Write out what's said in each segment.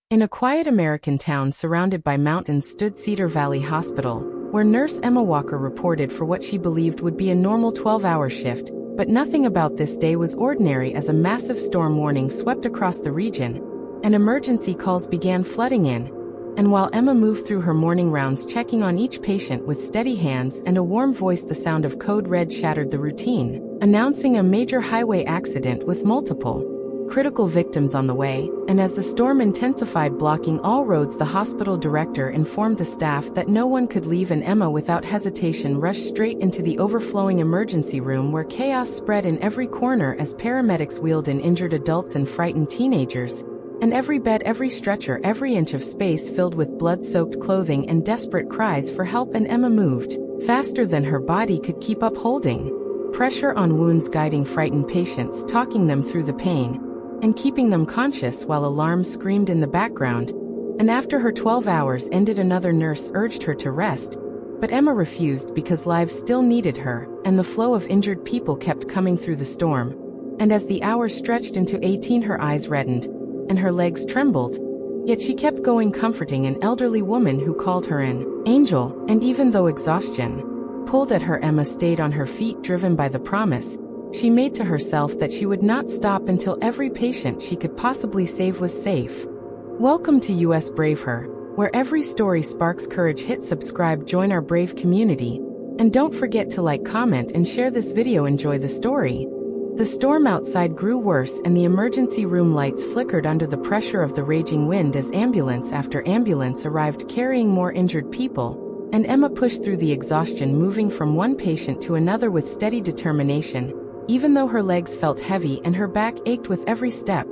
In a quiet American town surrounded by mountains stood Cedar Valley Hospital, where nurse Emma Walker reported for what she believed would be a normal 12-hour shift, but nothing about this day was ordinary as a massive storm warning swept across the region, and emergency calls began flooding in. And while Emma moved through her morning rounds checking on each patient with steady hands and a warm voice, the sound of code red shattered the routine, announcing a major highway accident with multiple critical victims on the way. And as the storm intensified, blocking all roads, the hospital director informed the staff that no one could leave, and Emma without hesitation rushed straight into the overflowing emergency room, where chaos spread in every corner as paramedics wheeled in injured adults and frightened teenagers. And every bed, every stretcher, every inch of space filled with blood-soaked clothing and desperate cries for help, and Emma moved faster than her body could keep up, holding pressure on wounds, guiding frightened patients, talking them through the pain, and keeping them conscious while alarms screamed in the background. And after her 12 hours ended, another nurse urged her to rest, but Emma refused because lives still needed her, and the flow of injured people kept coming through the storm. And as the hours stretched into 18, her eyes reddened, and her legs trembled. Yet she kept going, comforting an elderly woman who called her an angel, and even though exhaustion pulled at her, Emma stayed on her feet, driven by the promise she made to herself that she would not stop until every patient she could possibly save was safe. Welcome to US Brave Her, where every story sparks courage. Hit subscribe, join our brave community, and don't forget to like, comment, and share this video. Enjoy the story. The storm outside grew worse, and the emergency room lights flickered under the pressure of the raging wind as ambulance after ambulance arrived carrying more injured people, and Emma pushed through the exhaustion, moving from one patient to another with steady determination, even though her legs felt heavy and her back ached with every step.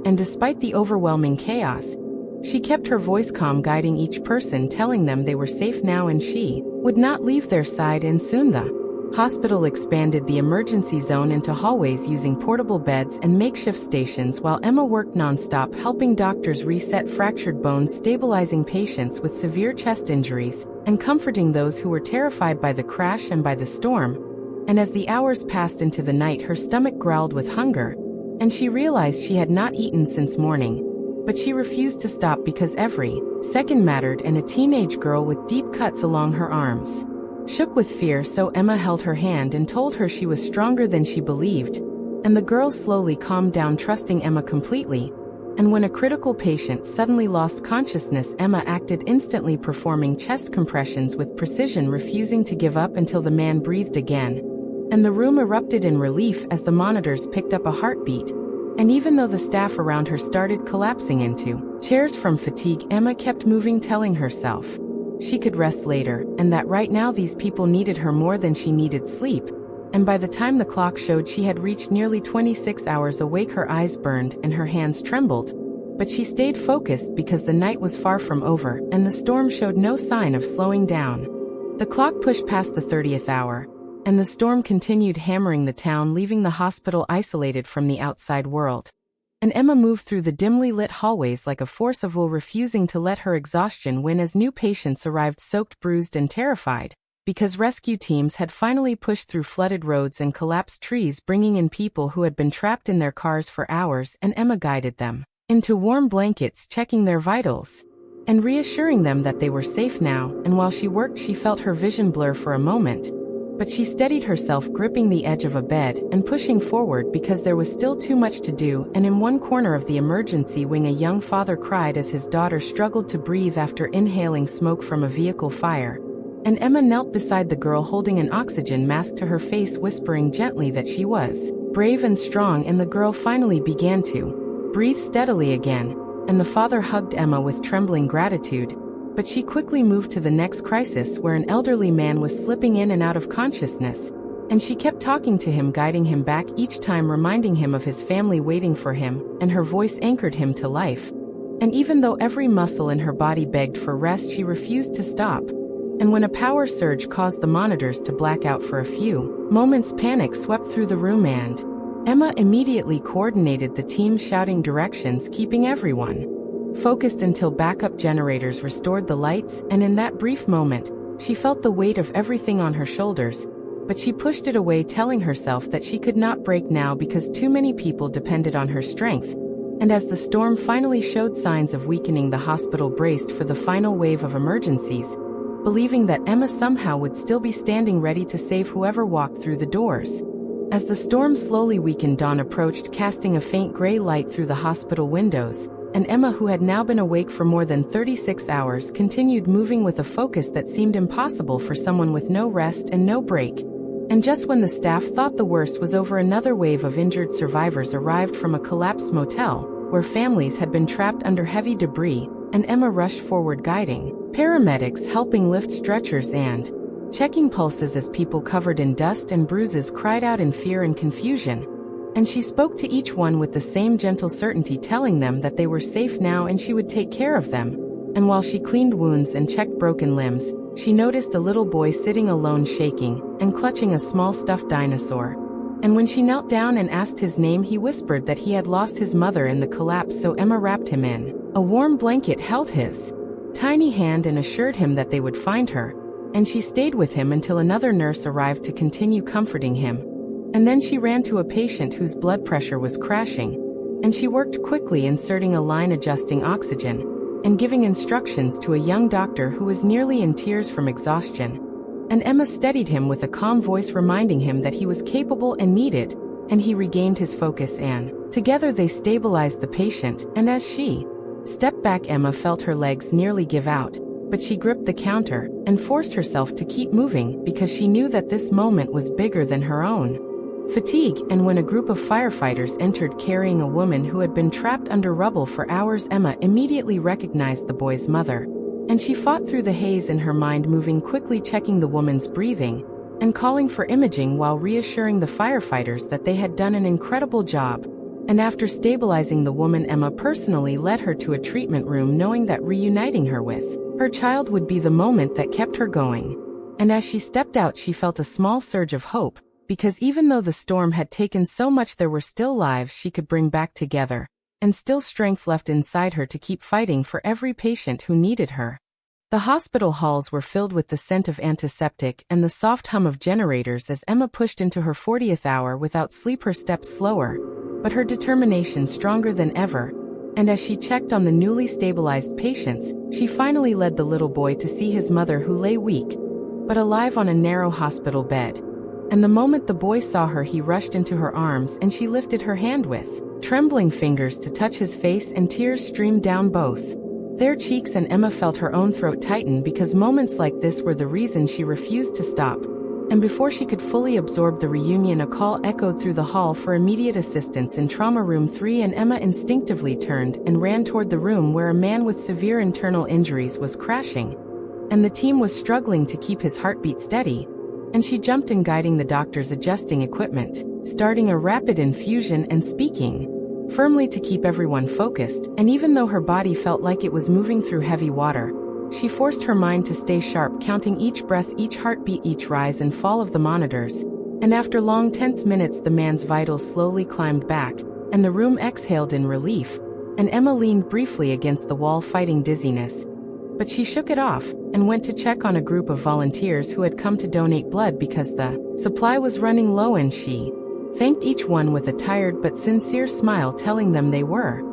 And despite the overwhelming chaos, she kept her voice calm, guiding each person, telling them they were safe now and she would not leave their side. And soon the hospital expanded the emergency zone into hallways using portable beds and makeshift stations, while Emma worked nonstop, helping doctors reset fractured bones, stabilizing patients with severe chest injuries, and comforting those who were terrified by the crash and by the storm. And as the hours passed into the night, her stomach growled with hunger, and she realized she had not eaten since morning. But she refused to stop because every second mattered, and a teenage girl with deep cuts along her arms shook with fear. So Emma held her hand and told her she was stronger than she believed, and the girl slowly calmed down, trusting Emma completely. And when a critical patient suddenly lost consciousness, Emma acted instantly, performing chest compressions with precision, refusing to give up until the man breathed again. And the room erupted in relief as the monitors picked up a heartbeat. And even though the staff around her started collapsing into chairs from fatigue, Emma kept moving, telling herself she could rest later, and that right now these people needed her more than she needed sleep. And by the time the clock showed she had reached nearly 26 hours awake, her eyes burned and her hands trembled. But she stayed focused because the night was far from over, and the storm showed no sign of slowing down. The clock pushed past the 30th hour, and the storm continued hammering the town, leaving the hospital isolated from the outside world. And Emma moved through the dimly lit hallways like a force of will, refusing to let her exhaustion win as new patients arrived, soaked, bruised, and terrified, because rescue teams had finally pushed through flooded roads and collapsed trees, bringing in people who had been trapped in their cars for hours. And Emma guided them into warm blankets, checking their vitals and reassuring them that they were safe now. And while she worked, she felt her vision blur for a moment, but she steadied herself, gripping the edge of a bed and pushing forward because there was still too much to do. And in one corner of the emergency wing, a young father cried as his daughter struggled to breathe after inhaling smoke from a vehicle fire. And Emma knelt beside the girl, holding an oxygen mask to her face, whispering gently that she was brave and strong. And the girl finally began to breathe steadily again, and the father hugged Emma with trembling gratitude. But she quickly moved to the next crisis, where an elderly man was slipping in and out of consciousness, and she kept talking to him, guiding him back each time, reminding him of his family waiting for him, and her voice anchored him to life. And even though every muscle in her body begged for rest, she refused to stop. And when a power surge caused the monitors to black out for a few moments, panic swept through the room, and Emma immediately coordinated the team, shouting directions, keeping everyone focused until backup generators restored the lights. And in that brief moment, she felt the weight of everything on her shoulders, but she pushed it away, telling herself that she could not break now because too many people depended on her strength. And as the storm finally showed signs of weakening, the hospital braced for the final wave of emergencies, believing that Emma somehow would still be standing ready to save whoever walked through the doors. As the storm slowly weakened, dawn approached, casting a faint gray light through the hospital windows, and Emma, who had now been awake for more than 36 hours, continued moving with a focus that seemed impossible for someone with no rest and no break. And just when the staff thought the worst was over, another wave of injured survivors arrived from a collapsed motel, where families had been trapped under heavy debris, and Emma rushed forward, guiding paramedics, helping lift stretchers and checking pulses as people covered in dust and bruises cried out in fear and confusion. And she spoke to each one with the same gentle certainty, telling them that they were safe now and she would take care of them. And while she cleaned wounds and checked broken limbs, she noticed a little boy sitting alone, shaking and clutching a small stuffed dinosaur. And when she knelt down and asked his name, he whispered that he had lost his mother in the collapse, so Emma wrapped him in a warm blanket, held his tiny hand, and assured him that they would find her. And she stayed with him until another nurse arrived to continue comforting him. And then she ran to a patient whose blood pressure was crashing, and she worked quickly, inserting a line, adjusting oxygen, and giving instructions to a young doctor who was nearly in tears from exhaustion. And Emma steadied him with a calm voice, reminding him that he was capable and needed, and he regained his focus, and together they stabilized the patient. And as she stepped back, Emma felt her legs nearly give out, but she gripped the counter and forced herself to keep moving, because she knew that this moment was bigger than her own fatigue. And when a group of firefighters entered carrying a woman who had been trapped under rubble for hours, Emma immediately recognized the boy's mother. And she fought through the haze in her mind, moving quickly, checking the woman's breathing and calling for imaging while reassuring the firefighters that they had done an incredible job. And after stabilizing the woman, Emma personally led her to a treatment room, knowing that reuniting her with her child would be the moment that kept her going. And as she stepped out, she felt a small surge of hope, because even though the storm had taken so much, there were still lives she could bring back together, and still strength left inside her to keep fighting for every patient who needed her. The hospital halls were filled with the scent of antiseptic and the soft hum of generators as Emma pushed into her 40th hour without sleep, her steps slower, but her determination stronger than ever. And as she checked on the newly stabilized patients, she finally led the little boy to see his mother, who lay weak but alive on a narrow hospital bed. And the moment the boy saw her, he rushed into her arms, and she lifted her hand with trembling fingers to touch his face, and tears streamed down both their cheeks, and Emma felt her own throat tighten, because moments like this were the reason she refused to stop. And before she could fully absorb the reunion, a call echoed through the hall for immediate assistance in Trauma Room 3, and Emma instinctively turned and ran toward the room where a man with severe internal injuries was crashing. And the team was struggling to keep his heartbeat steady. And she jumped in, guiding the doctors, adjusting equipment, starting a rapid infusion, and speaking firmly to keep everyone focused. And even though her body felt like it was moving through heavy water, she forced her mind to stay sharp, counting each breath, each heartbeat, each rise and fall of the monitors. And after long, tense minutes, the man's vitals slowly climbed back, and the room exhaled in relief. And Emma leaned briefly against the wall, fighting dizziness. But she shook it off and went to check on a group of volunteers who had come to donate blood because the supply was running low, and she thanked each one with a tired but sincere smile, telling them they were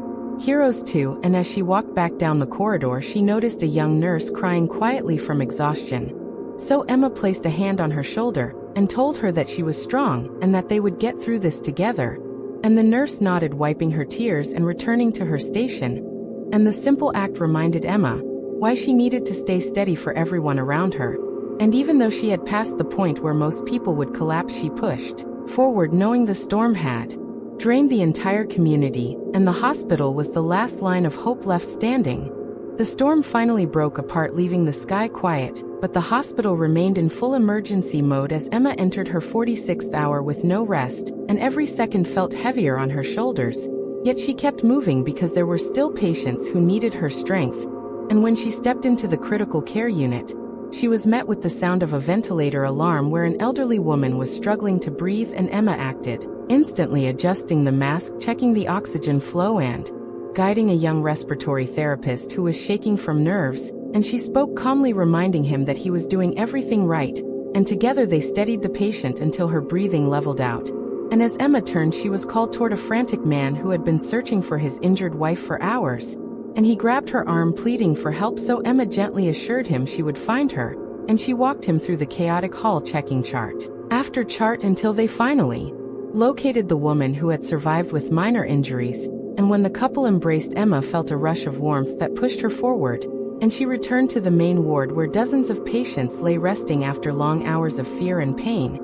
heroes too. And as she walked back down the corridor, she noticed a young nurse crying quietly from exhaustion. So Emma placed a hand on her shoulder and told her that she was strong and that they would get through this together. And the nurse nodded, wiping her tears and returning to her station. And the simple act reminded Emma why she needed to stay steady for everyone around her. And even though she had passed the point where most people would collapse, she pushed forward, knowing the storm had drained the entire community, and the hospital was the last line of hope left standing. The storm finally broke apart, leaving the sky quiet, but the hospital remained in full emergency mode as Emma entered her 46th hour with no rest, and every second felt heavier on her shoulders. Yet she kept moving because there were still patients who needed her strength. And when she stepped into the critical care unit, she was met with the sound of a ventilator alarm where an elderly woman was struggling to breathe, and Emma acted instantly, adjusting the mask, checking the oxygen flow, and guiding a young respiratory therapist who was shaking from nerves. And she spoke calmly, reminding him that he was doing everything right, and together they steadied the patient until her breathing leveled out. And as Emma turned, she was called toward a frantic man who had been searching for his injured wife for hours. And he grabbed her arm, pleading for help, so Emma gently assured him she would find her, and she walked him through the chaotic hall, checking chart after chart until they finally located the woman who had survived with minor injuries. And when the couple embraced, Emma felt a rush of warmth that pushed her forward, and she returned to the main ward where dozens of patients lay resting after long hours of fear and pain.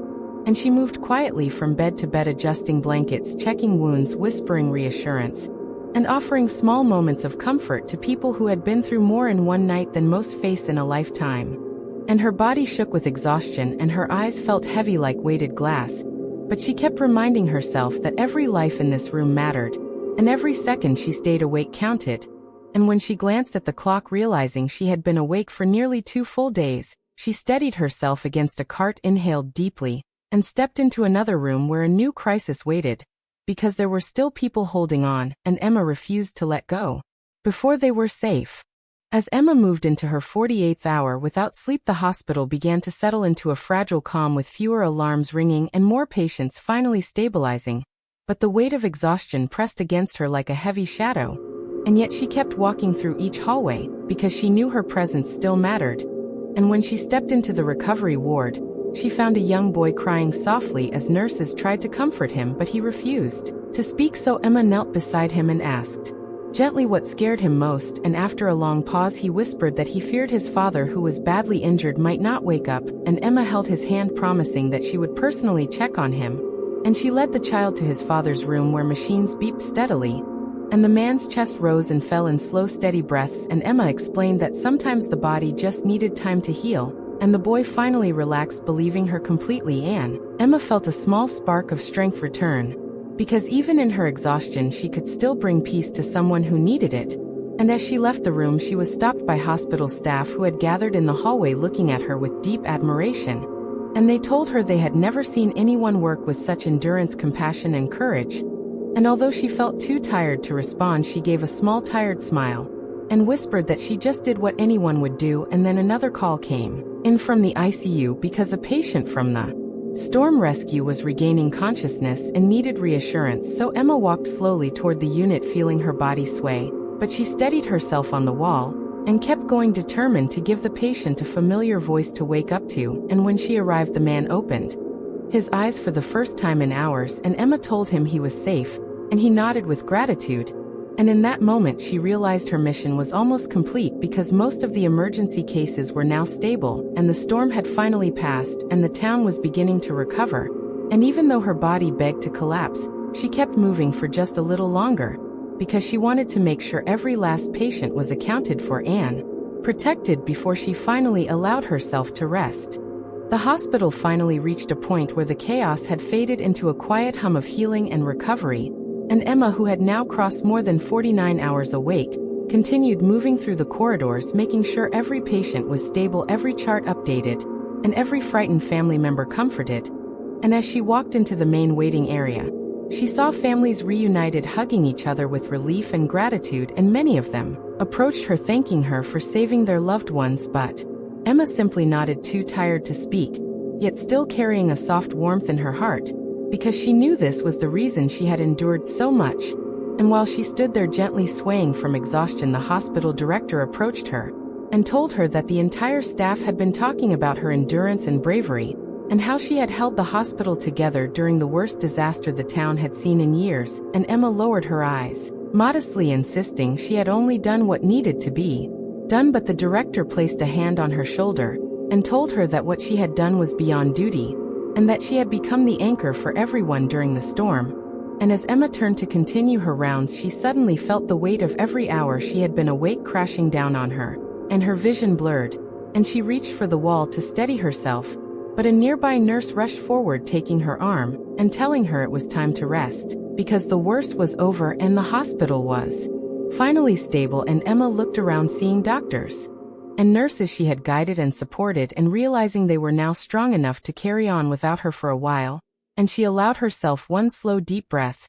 And she moved quietly from bed to bed, adjusting blankets, checking wounds, whispering reassurance, and offering small moments of comfort to people who had been through more in one night than most face in a lifetime. And her body shook with exhaustion and her eyes felt heavy like weighted glass, but she kept reminding herself that every life in this room mattered, and every second she stayed awake counted. And when she glanced at the clock, realizing she had been awake for nearly 2 full days, she steadied herself against a cart, inhaled deeply, and stepped into another room where a new crisis waited, because there were still people holding on, and Emma refused to let go before they were safe. As Emma moved into her 48th hour without sleep, the hospital began to settle into a fragile calm, with fewer alarms ringing and more patients finally stabilizing. But the weight of exhaustion pressed against her like a heavy shadow. And yet she kept walking through each hallway, because she knew her presence still mattered. And when she stepped into the recovery ward, she found a young boy crying softly as nurses tried to comfort him, but he refused to speak, so Emma knelt beside him and asked gently what scared him most, and after a long pause he whispered that he feared his father, who was badly injured, might not wake up, and Emma held his hand, promising that she would personally check on him. And she led the child to his father's room, where machines beeped steadily, and the man's chest rose and fell in slow, steady breaths, and Emma explained that sometimes the body just needed time to heal, and the boy finally relaxed, believing her completely. And Emma felt a small spark of strength return, because even in her exhaustion she could still bring peace to someone who needed it. And as she left the room, she was stopped by hospital staff who had gathered in the hallway, looking at her with deep admiration. And they told her they had never seen anyone work with such endurance, compassion, and courage. And although she felt too tired to respond, she gave a small tired smile and whispered that she just did what anyone would do. And then another call came in from the ICU, because a patient from the storm rescue was regaining consciousness and needed reassurance. So Emma walked slowly toward the unit, feeling her body sway, but she steadied herself on the wall and kept going, determined to give the patient a familiar voice to wake up to. And when she arrived, the man opened his eyes for the first time in hours, and Emma told him he was safe, and he nodded with gratitude. And in that moment she realized her mission was almost complete, because most of the emergency cases were now stable, and the storm had finally passed, and the town was beginning to recover. And even though her body begged to collapse, she kept moving for just a little longer, because she wanted to make sure every last patient was accounted for and protected before she finally allowed herself to rest. The hospital finally reached a point where the chaos had faded into a quiet hum of healing and recovery, and Emma, who had now crossed more than 49 hours awake, continued moving through the corridors, making sure every patient was stable, every chart updated, and every frightened family member comforted. And as she walked into the main waiting area, she saw families reunited, hugging each other with relief and gratitude, and many of them approached her, thanking her for saving their loved ones. But Emma simply nodded, too tired to speak, yet still carrying a soft warmth in her heart, because she knew this was the reason she had endured so much. And while she stood there gently swaying from exhaustion, the hospital director approached her and told her that the entire staff had been talking about her endurance and bravery, and how she had held the hospital together during the worst disaster the town had seen in years. And Emma lowered her eyes, modestly insisting she had only done what needed to be done. But the director placed a hand on her shoulder and told her that what she had done was beyond duty, and that she had become the anchor for everyone during the storm. And as Emma turned to continue her rounds, she suddenly felt the weight of every hour she had been awake crashing down on her, and her vision blurred, and she reached for the wall to steady herself. But a nearby nurse rushed forward, taking her arm and telling her it was time to rest, because the worst was over and the hospital was finally stable. And Emma looked around, seeing doctors and nurses she had guided and supported, and realizing they were now strong enough to carry on without her for a while, and she allowed herself one slow deep breath,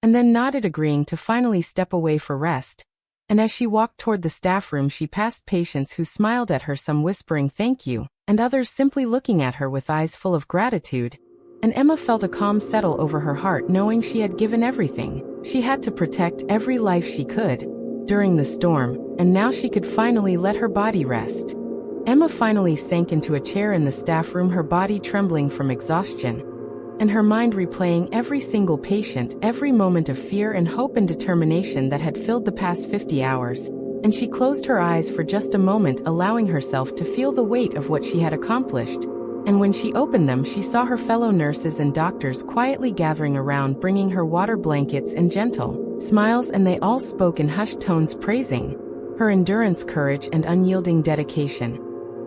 and then nodded, agreeing to finally step away for rest. And as she walked toward the staff room, she passed patients who smiled at her, some whispering thank you, and others simply looking at her with eyes full of gratitude. And Emma felt a calm settle over her heart, knowing she had given everything. She had to protect every life she could during the storm, and now she could finally let her body rest. Emma finally sank into a chair in the staff room, her body trembling from exhaustion, and her mind replaying every single patient, every moment of fear and hope and determination that had filled the past 50 hours. And she closed her eyes for just a moment, allowing herself to feel the weight of what she had accomplished. And when she opened them, she saw her fellow nurses and doctors quietly gathering around, bringing her water, blankets, and gentle smiles, and they all spoke in hushed tones praising her endurance, courage, and unyielding dedication.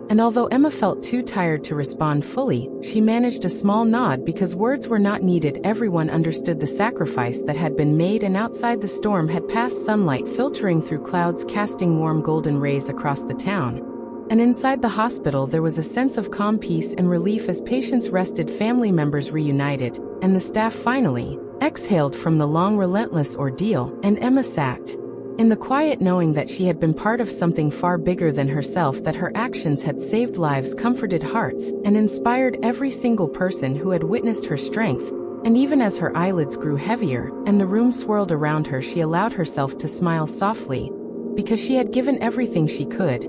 And although Emma felt too tired to respond fully, she managed a small nod because words were not needed. Everyone understood the sacrifice that had been made, and outside the storm had passed, sunlight filtering through clouds, casting warm golden rays across the town. And inside the hospital there was a sense of calm peace and relief as patients rested, family members reunited, and the staff finally exhaled from the long, relentless ordeal. And Emma sat in the quiet, knowing that she had been part of something far bigger than herself, that her actions had saved lives, comforted hearts, and inspired every single person who had witnessed her strength. And even as her eyelids grew heavier and the room swirled around her, she allowed herself to smile softly, because she had given everything she could,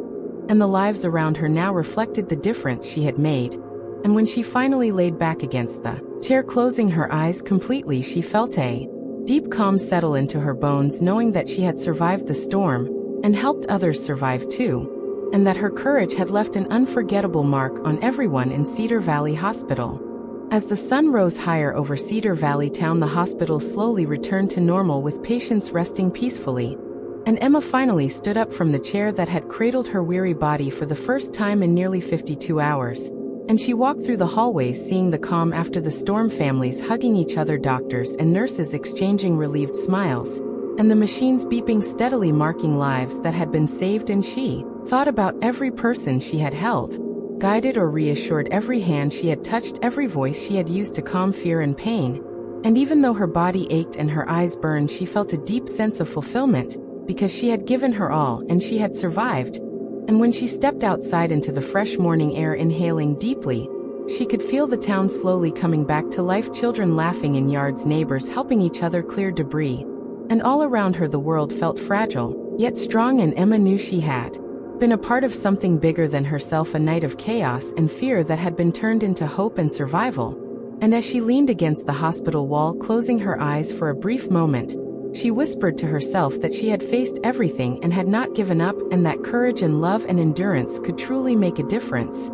and the lives around her now reflected the difference she had made. And when she finally laid back against the chair, closing her eyes completely, she felt a deep calm settle into her bones, knowing that she had survived the storm and helped others survive too, and that her courage had left an unforgettable mark on everyone in Cedar Valley Hospital. As the sun rose higher over Cedar Valley town, the hospital slowly returned to normal, with patients resting peacefully. And Emma finally stood up from the chair that had cradled her weary body for the first time in nearly 52 hours. And she walked through the hallways, seeing the calm after the storm, families hugging each other, doctors and nurses exchanging relieved smiles, and the machines beeping steadily, marking lives that had been saved. And she thought about every person she had held, guided or reassured, every hand she had touched, every voice she had used to calm fear and pain. And even though her body ached and her eyes burned, she felt a deep sense of fulfillment, because she had given her all and she had survived. And when she stepped outside into the fresh morning air, inhaling deeply, she could feel the town slowly coming back to life, children laughing in yards, neighbors helping each other clear debris. And all around her the world felt fragile, yet strong, and Emma knew she had been a part of something bigger than herself, a night of chaos and fear that had been turned into hope and survival. And as she leaned against the hospital wall, closing her eyes for a brief moment, she whispered to herself that she had faced everything and had not given up, and that courage and love and endurance could truly make a difference.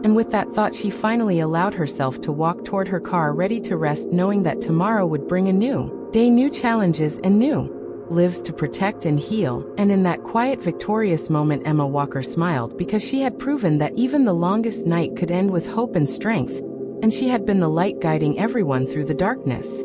And with that thought, she finally allowed herself to walk toward her car, ready to rest, knowing that tomorrow would bring a new day, new challenges, and new lives to protect and heal. And in that quiet, victorious moment, Emma Walker smiled, because she had proven that even the longest night could end with hope and strength, and she had been the light guiding everyone through the darkness.